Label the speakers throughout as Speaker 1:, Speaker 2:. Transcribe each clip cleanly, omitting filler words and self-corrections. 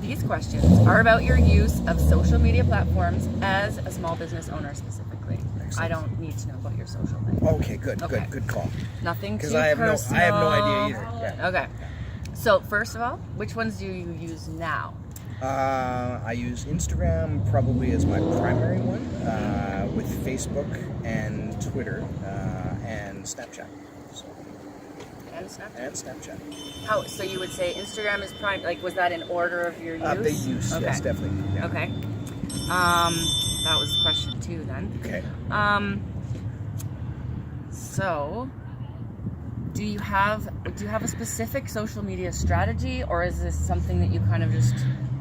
Speaker 1: These questions are about your use of social media platforms as a small business owner specifically. Excellent. I don't need to know about your social life.
Speaker 2: Okay, good call.
Speaker 1: Nothing too
Speaker 2: personal. Because I have no idea either. Yeah.
Speaker 1: Okay. So first of all, which ones do you use now?
Speaker 2: I use Instagram probably as my primary one, with Facebook and Twitter, and Snapchat. And Snapchat.
Speaker 1: How? So you would say Instagram is prime? Like, was that in order of your use?
Speaker 2: The use,
Speaker 1: okay.
Speaker 2: Yes, definitely. Yeah.
Speaker 1: Okay. That was question 2 then.
Speaker 2: Okay.
Speaker 1: So, do you have a specific social media strategy, or is this something that you kind of just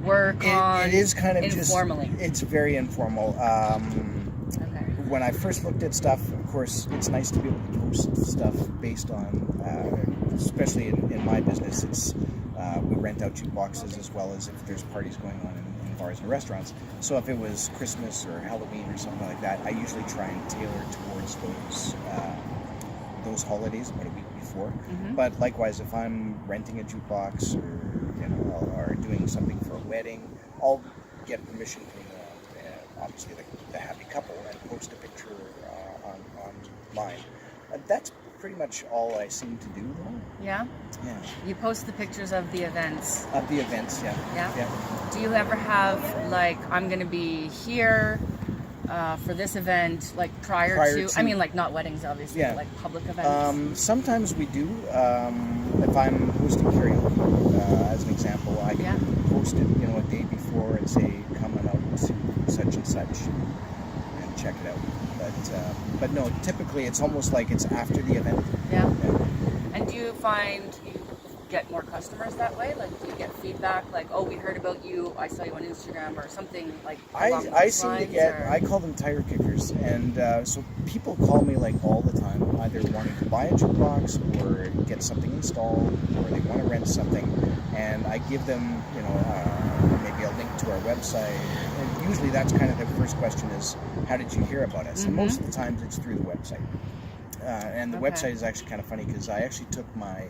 Speaker 1: work on?
Speaker 2: It is kind of
Speaker 1: informally.
Speaker 2: It's very informal.
Speaker 1: Okay.
Speaker 2: When I first looked at stuff, of course, it's nice to be able to post stuff based on, especially in my business, it's we rent out jukeboxes as well as if there's parties going on in bars and restaurants. So if it was Christmas or Halloween or something like that, I usually try and tailor towards those holidays about a week before. Mm-hmm. But likewise, if I'm renting a jukebox or doing something for a wedding, I'll get permission from obviously the happy couple and post a picture online. That's pretty much all I seem to do, though.
Speaker 1: Yeah?
Speaker 2: Yeah.
Speaker 1: You post the pictures of the events.
Speaker 2: Of the events, yeah.
Speaker 1: Yeah? Do you ever have, like, I'm going to be here for this event, like prior to, I mean, like, not weddings, obviously, but like public events?
Speaker 2: Sometimes we do. If I'm hosting karaoke, as an example, I can post it, a day before and say, come on out to such and such and check it out. But no, typically it's almost like it's after the event.
Speaker 1: Yeah. And do you find you get more customers that way? Like, do you get feedback like, oh, we heard about you, I saw you on Instagram, or something like
Speaker 2: I seem to get, I call them tire kickers, and so people call me like all the time, either wanting to buy a jukebox or get something installed, or they want to rent something, and I give them, maybe a link to our website. And usually that's kind of the first question is, how did you hear about us? Mm-hmm. And most of the times it's through the website. And the website is actually kind of funny because I actually took my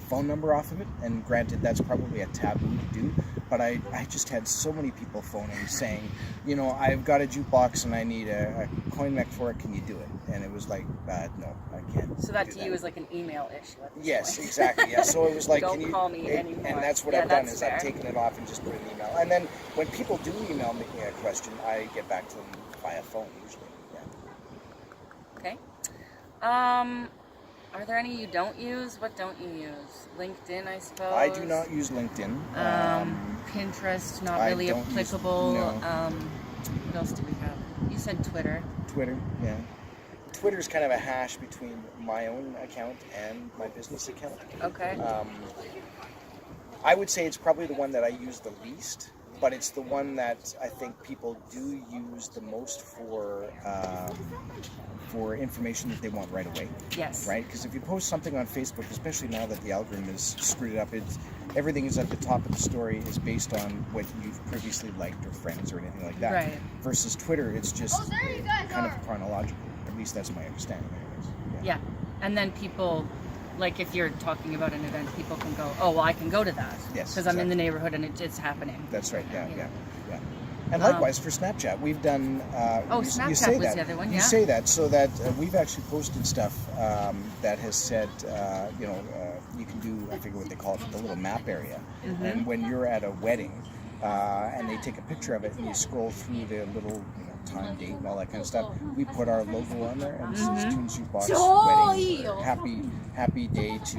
Speaker 2: phone number off of it, and granted that's probably a taboo to do, but I just had so many people phoning saying, I've got a jukebox and I need a coin mech for it, can you do it? And it was like, no, I can't.
Speaker 1: So that to you is like an email issue at this
Speaker 2: Yes,
Speaker 1: point.
Speaker 2: exactly. Yeah. So it was like,
Speaker 1: don't call me anymore.
Speaker 2: And that's what I've done is fair. I've taken it off and just put an email. And then when people do email me a question, I get back to them via phone usually. Yeah.
Speaker 1: Okay. Are there any you don't use? What don't you use? LinkedIn, I suppose.
Speaker 2: I do not use LinkedIn.
Speaker 1: Pinterest, not really applicable.
Speaker 2: No.
Speaker 1: What else do we have? You said Twitter.
Speaker 2: Twitter, yeah. Twitter's kind of a hash between my own account and my business account.
Speaker 1: Okay.
Speaker 2: I would say it's probably the one that I use the least, but it's the one that I think people do use the most for information that they want right away.
Speaker 1: Yes.
Speaker 2: Right? Because if you post something on Facebook, especially now that the algorithm has screwed it up, everything is at the top of the story is based on what you've previously liked or friends or anything like that.
Speaker 1: Right.
Speaker 2: Versus Twitter, it's just kind of chronological. At least that's my understanding anyways.
Speaker 1: Yeah. And then people, like if you're talking about an event, people can go, oh, well, I can go to that.
Speaker 2: Yes.
Speaker 1: Because I'm in the neighborhood and it's happening.
Speaker 2: That's right, yeah. And likewise for Snapchat, we've done...
Speaker 1: Snapchat
Speaker 2: you say
Speaker 1: was
Speaker 2: that.
Speaker 1: the other one,
Speaker 2: You say that, so that we've actually posted stuff that has said, you can do, I forget what they call it, the little map area. Mm-hmm. And when you're at a wedding, and they take a picture of it, and you scroll through the little time, date, and all that kind of stuff, we put our logo on there, and this is Tunes Jukebox Wedding, or happy day to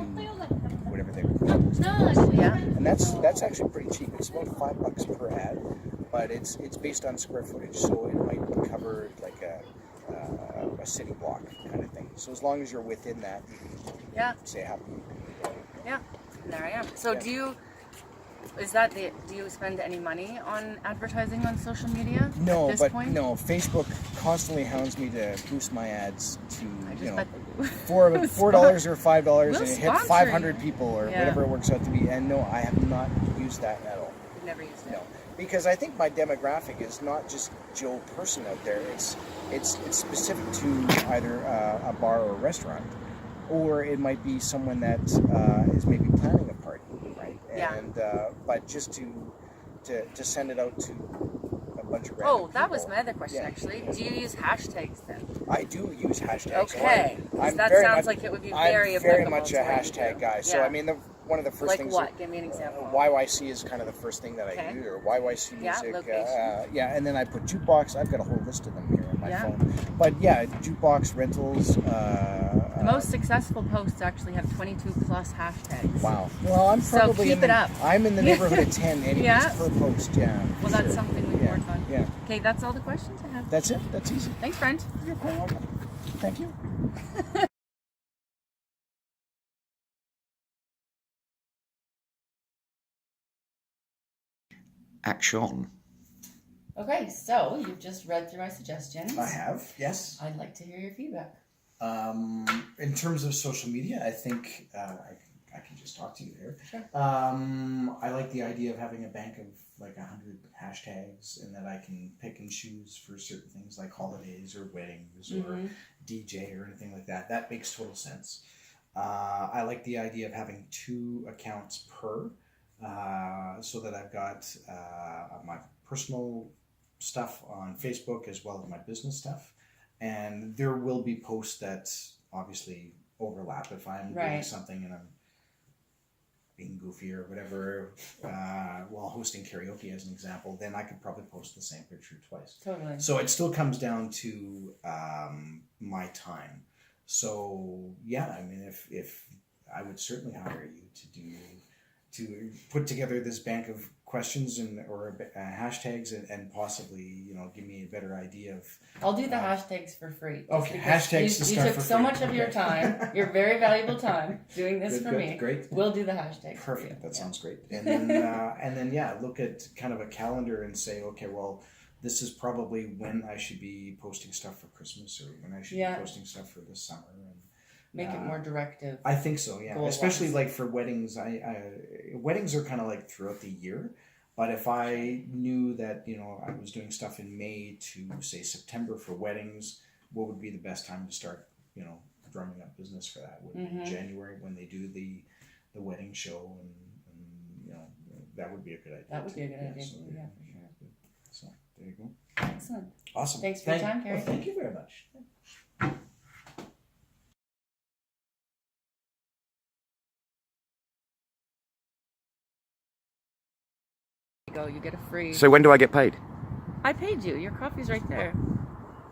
Speaker 2: whatever they were called.
Speaker 1: Yeah.
Speaker 2: And that's actually pretty cheap. It's about $5 per ad, but it's based on square footage, so it might cover like a city block kind of thing. So as long as you're within that, you can say happy.
Speaker 1: Yeah, there I am. So do you spend any money on advertising on social media?
Speaker 2: No,
Speaker 1: at this point?
Speaker 2: No. Facebook constantly hounds me to boost my ads to $4 or $5 and hit 500 people or whatever it works out to be. And no, I have not used that at all.
Speaker 1: You've never used it?
Speaker 2: No, because I think my demographic is not just Joe person out there. It's specific to either a bar or a restaurant, or it might be someone that is maybe planning a party, right?
Speaker 1: Yeah.
Speaker 2: And but just to to send it out to a bunch of random
Speaker 1: Oh, that
Speaker 2: people.
Speaker 1: was my other question, actually. Do you use hashtags then?
Speaker 2: I do use hashtags.
Speaker 1: Okay.
Speaker 2: So
Speaker 1: that sounds like it would be very
Speaker 2: I'm very
Speaker 1: applicable
Speaker 2: much
Speaker 1: to
Speaker 2: a
Speaker 1: what you
Speaker 2: hashtag
Speaker 1: do.
Speaker 2: guy. So, I mean, one of the first
Speaker 1: like
Speaker 2: things...
Speaker 1: Like what? Give me an example.
Speaker 2: YYC is kind of the first thing that I use, or YYC
Speaker 1: Yeah,
Speaker 2: music.
Speaker 1: location.
Speaker 2: And then I put jukebox. I've got a whole list of them here on my
Speaker 1: Yeah.
Speaker 2: phone. But yeah, jukebox, rentals.
Speaker 1: The most successful posts actually have 22 plus hashtags.
Speaker 2: Wow. Well, I'm probably
Speaker 1: so keep it up.
Speaker 2: I'm in the neighborhood of 10 anyways
Speaker 1: Yeah.
Speaker 2: per post. Yeah.
Speaker 1: Well, that's something we can work on.
Speaker 2: Yeah.
Speaker 1: Okay, that's all the questions I have.
Speaker 2: That's it. That's easy.
Speaker 1: Thanks, friend.
Speaker 2: You're quite welcome. Thank you.
Speaker 3: Action.
Speaker 1: Okay, so you've just read through my suggestions.
Speaker 3: I have, yes.
Speaker 1: I'd like to hear your feedback.
Speaker 3: In terms of social media, I think I can just talk to you there.
Speaker 1: Sure.
Speaker 3: I like the idea of having a bank of like 100 hashtags, and that I can pick and choose for certain things like holidays or weddings or DJ or anything like that. That makes total sense. I like the idea of having 2 accounts per, so that I've got my personal stuff on Facebook as well as my business stuff. And there will be posts that obviously overlap if I'm doing something and I'm being goofy or whatever while hosting karaoke as an example, then I could probably post the same picture twice.
Speaker 1: Totally.
Speaker 3: So it still comes down to my time. So yeah, I mean, if I would certainly hire you to put together this bank of questions or hashtags and possibly, give me a better idea of...
Speaker 1: I'll do the hashtags for free.
Speaker 3: Okay, hashtags to start for free.
Speaker 1: You took so much of your time, your very valuable time, doing this for me.
Speaker 3: Great.
Speaker 1: We'll do the hashtags.
Speaker 3: Perfect. That sounds great. And then, look at kind of a calendar and say, okay, well, this is probably when I should be posting stuff for Christmas or when I should be posting stuff for this summer. And
Speaker 1: make it more directive.
Speaker 3: I think so, yeah. Especially like for weddings. Weddings are kind of like throughout the year. But if I knew that, I was doing stuff in May to, say, September for weddings, what would be the best time to start, drumming up business for that? Would it be January when they do the wedding show? And that would be a good idea.
Speaker 1: That would be a good idea,
Speaker 3: so,
Speaker 1: for sure.
Speaker 3: So, there you go.
Speaker 1: Excellent.
Speaker 3: Awesome.
Speaker 1: Thanks for your time, Carrie.
Speaker 3: Well, thank you very much.
Speaker 1: You get a free...
Speaker 4: So when do I get paid?
Speaker 1: I paid you. Your coffee's right there.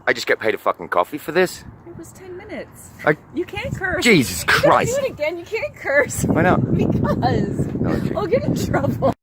Speaker 4: I just get paid a fucking coffee for this?
Speaker 1: It was 10 minutes.
Speaker 4: You
Speaker 1: can't curse.
Speaker 4: Jesus Christ.
Speaker 1: Do it again. You can't curse.
Speaker 4: Why not?
Speaker 1: Because
Speaker 4: Okay.
Speaker 1: I'll get in trouble.